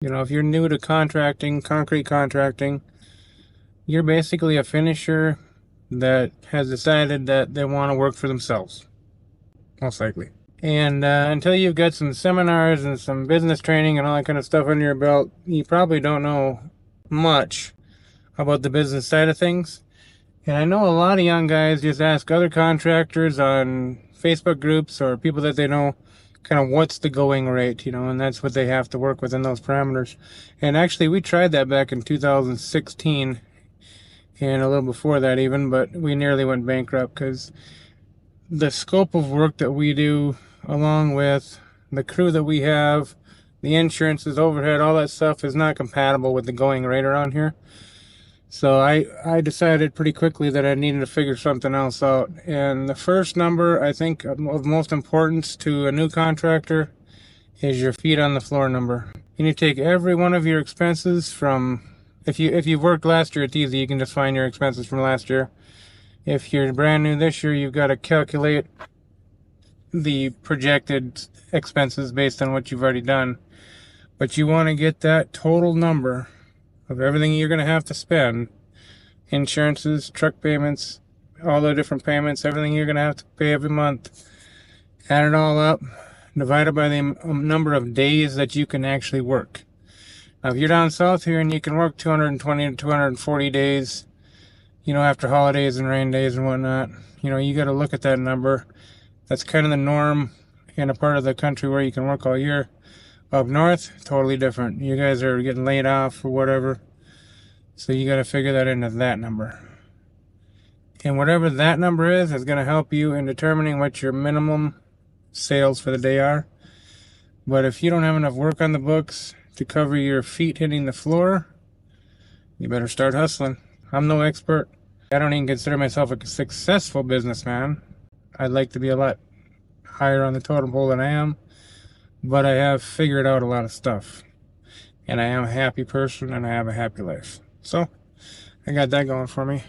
You know, if you're new to contracting, concrete contracting, you're basically a finisher that has decided that they want to work for themselves, most likely. And until you've got some seminars and some business training and all that kind of stuff under your belt, you probably don't know much about the business side of things. And I know a lot of young guys just ask other contractors on Facebook groups or people that they know kind of what's the going rate, you know, and that's what they have to work within those parameters. And actually, we tried that back in 2016 and a little before that even, but we nearly went bankrupt because the scope of work that we do, along with the crew that we have, the insurances, overhead, all that stuff is not compatible with the going rate around here. So I decided pretty quickly that I needed to figure something else out. And the first number I think of most importance to a new contractor is your feet on the floor number. You need to take every one of your expenses from, if you've worked last year, it's easy. You can just find your expenses from last year. If you're brand new this year, you've got to calculate the projected expenses based on what you've already done. But you want to get that total number of everything you're going to have to spend, insurances, truck payments, all the different payments, everything you're going to have to pay every month. Add it all up, divided by the number of days that you can actually work. Now, if you're down south here and you can work 220 to 240 days, you know, after holidays and rain days and whatnot, you know, you got to look at that number. That's kind of the norm in a part of the country where you can work all year. Up north, totally different. You guys are getting laid off or whatever. So you got to figure that into that number. And whatever that number is going to help you in determining what your minimum sales for the day are. But if you don't have enough work on the books to cover your feet hitting the floor, you better start hustling. I'm no expert. I don't even consider myself a successful businessman. I'd like to be a lot higher on the totem pole than I am. But I have figured out a lot of stuff. And I am a happy person and I have a happy life. So, I got that going for me.